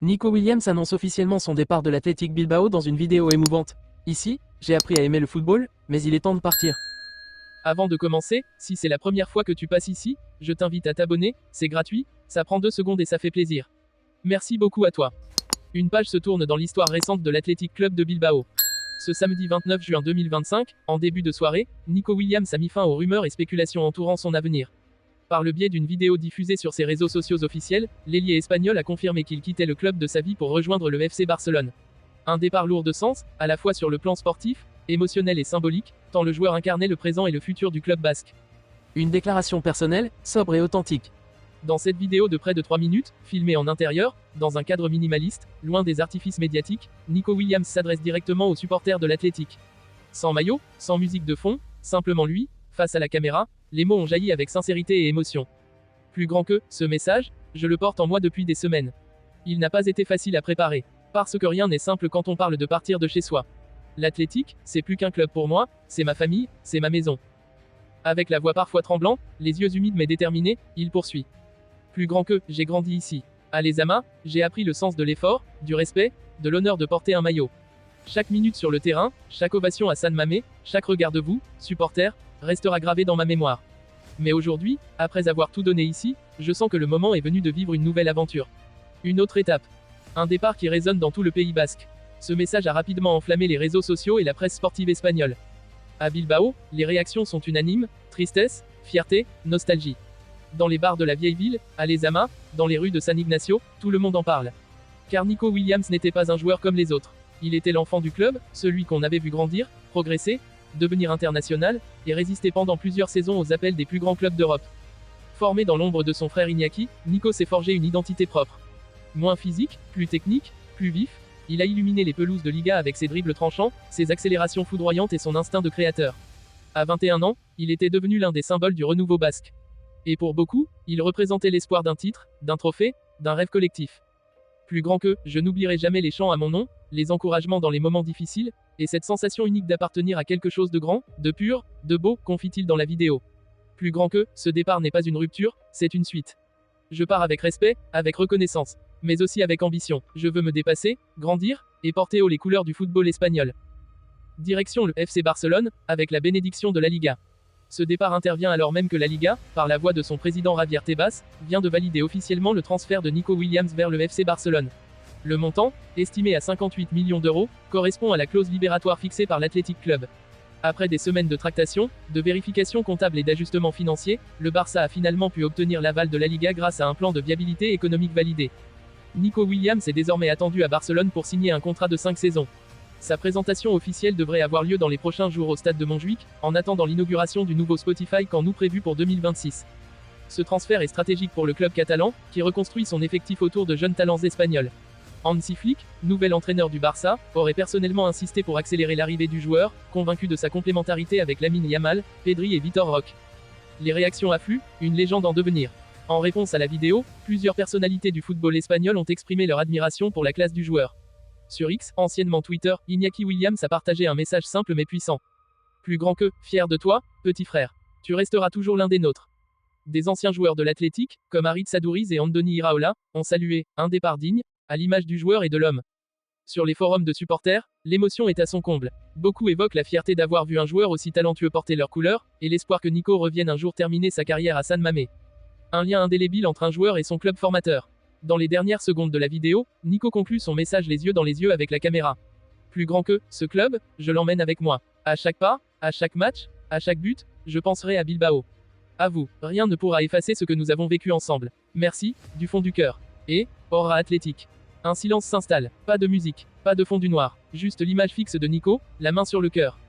Nico Williams annonce officiellement son départ de l'Athletic Bilbao dans une vidéo émouvante. Ici, j'ai appris à aimer le football, mais il est temps de partir. Avant de commencer, si c'est la première fois que tu passes ici, je t'invite à t'abonner, c'est gratuit, ça prend 2 secondes et ça fait plaisir. Merci beaucoup à toi. Une page se tourne dans l'histoire récente de l'Athletic Club de Bilbao. Ce samedi 29 juin 2025, en début de soirée, Nico Williams a mis fin aux rumeurs et spéculations entourant son avenir. Par le biais d'une vidéo diffusée sur ses réseaux sociaux officiels, l'ailier espagnol a confirmé qu'il quittait le club de sa vie pour rejoindre le FC Barcelone. Un départ lourd de sens, à la fois sur le plan sportif, émotionnel et symbolique, tant le joueur incarnait le présent et le futur du club basque. Une déclaration personnelle, sobre et authentique. Dans cette vidéo de près de 3 minutes, filmée en intérieur, dans un cadre minimaliste, loin des artifices médiatiques, Nico Williams s'adresse directement aux supporters de l'Athletic. Sans maillot, sans musique de fond, simplement lui, face à la caméra, les mots ont jailli avec sincérité et émotion. Plus grand que ce message, je le porte en moi depuis des semaines. Il n'a pas été facile à préparer, parce que rien n'est simple quand on parle de partir de chez soi. L'Athletic, c'est plus qu'un club pour moi, c'est ma famille, c'est ma maison. Avec la voix parfois tremblante, les yeux humides mais déterminés, il poursuit. Plus grand que, j'ai grandi ici. À Lezama, j'ai appris le sens de l'effort, du respect, de l'honneur de porter un maillot. Chaque minute sur le terrain, chaque ovation à San Mamés, chaque regard de vous, supporters, restera gravé dans ma mémoire. Mais aujourd'hui, après avoir tout donné ici, je sens que le moment est venu de vivre une nouvelle aventure. Une autre étape. Un départ qui résonne dans tout le Pays basque. Ce message a rapidement enflammé les réseaux sociaux et la presse sportive espagnole. À Bilbao, les réactions sont unanimes, tristesse, fierté, nostalgie. Dans les bars de la vieille ville, à Lezama, dans les rues de San Ignacio, tout le monde en parle. Car Nico Williams n'était pas un joueur comme les autres. Il était l'enfant du club, celui qu'on avait vu grandir, progresser, devenir international, et résister pendant plusieurs saisons aux appels des plus grands clubs d'Europe. Formé dans l'ombre de son frère Iñaki, Nico s'est forgé une identité propre. Moins physique, plus technique, plus vif, il a illuminé les pelouses de Liga avec ses dribbles tranchants, ses accélérations foudroyantes et son instinct de créateur. À 21 ans, il était devenu l'un des symboles du renouveau basque. Et pour beaucoup, il représentait l'espoir d'un titre, d'un trophée, d'un rêve collectif. Plus grand que, je n'oublierai jamais les chants à mon nom, les encouragements dans les moments difficiles, et cette sensation unique d'appartenir à quelque chose de grand, de pur, de beau, confie-t-il dans la vidéo. Plus grand que, ce départ n'est pas une rupture, c'est une suite. Je pars avec respect, avec reconnaissance, mais aussi avec ambition. Je veux me dépasser, grandir, et porter haut les couleurs du football espagnol. Direction le FC Barcelone, avec la bénédiction de la Liga. Ce départ intervient alors même que la Liga, par la voix de son président Javier Tebas, vient de valider officiellement le transfert de Nico Williams vers le FC Barcelone. Le montant, estimé à 58 millions d'euros, correspond à la clause libératoire fixée par l'Athletic Club. Après des semaines de tractations, de vérifications comptables et d'ajustements financiers, le Barça a finalement pu obtenir l'aval de la Liga grâce à un plan de viabilité économique validé. Nico Williams est désormais attendu à Barcelone pour signer un contrat de 5 saisons. Sa présentation officielle devrait avoir lieu dans les prochains jours au stade de Montjuïc, en attendant l'inauguration du nouveau Spotify Camp Nou prévu pour 2026. Ce transfert est stratégique pour le club catalan, qui reconstruit son effectif autour de jeunes talents espagnols. Hansi Flick, nouvel entraîneur du Barça, aurait personnellement insisté pour accélérer l'arrivée du joueur, convaincu de sa complémentarité avec Lamine Yamal, Pedri et Vitor Roque. Les réactions affluent, une légende en devenir. En réponse à la vidéo, plusieurs personnalités du football espagnol ont exprimé leur admiration pour la classe du joueur. Sur X, anciennement Twitter, Iñaki Williams a partagé un message simple mais puissant. Plus grand que, fier de toi, petit frère. Tu resteras toujours l'un des nôtres. Des anciens joueurs de l'Athletic, comme Aritz Aduriz et Andoni Iraola, ont salué un départ digne, à l'image du joueur et de l'homme. Sur les forums de supporters, l'émotion est à son comble. Beaucoup évoquent la fierté d'avoir vu un joueur aussi talentueux porter leurs couleurs, et l'espoir que Nico revienne un jour terminer sa carrière à San Mamés. Un lien indélébile entre un joueur et son club formateur. Dans les dernières secondes de la vidéo, Nico conclut son message les yeux dans les yeux avec la caméra. Plus grand que, ce club, je l'emmène avec moi. À chaque pas, à chaque match, à chaque but, je penserai à Bilbao. À vous, rien ne pourra effacer ce que nous avons vécu ensemble. Merci, du fond du cœur. Et, Aura Athletic. Un silence s'installe, pas de musique, pas de fond du noir, juste l'image fixe de Nico, la main sur le cœur.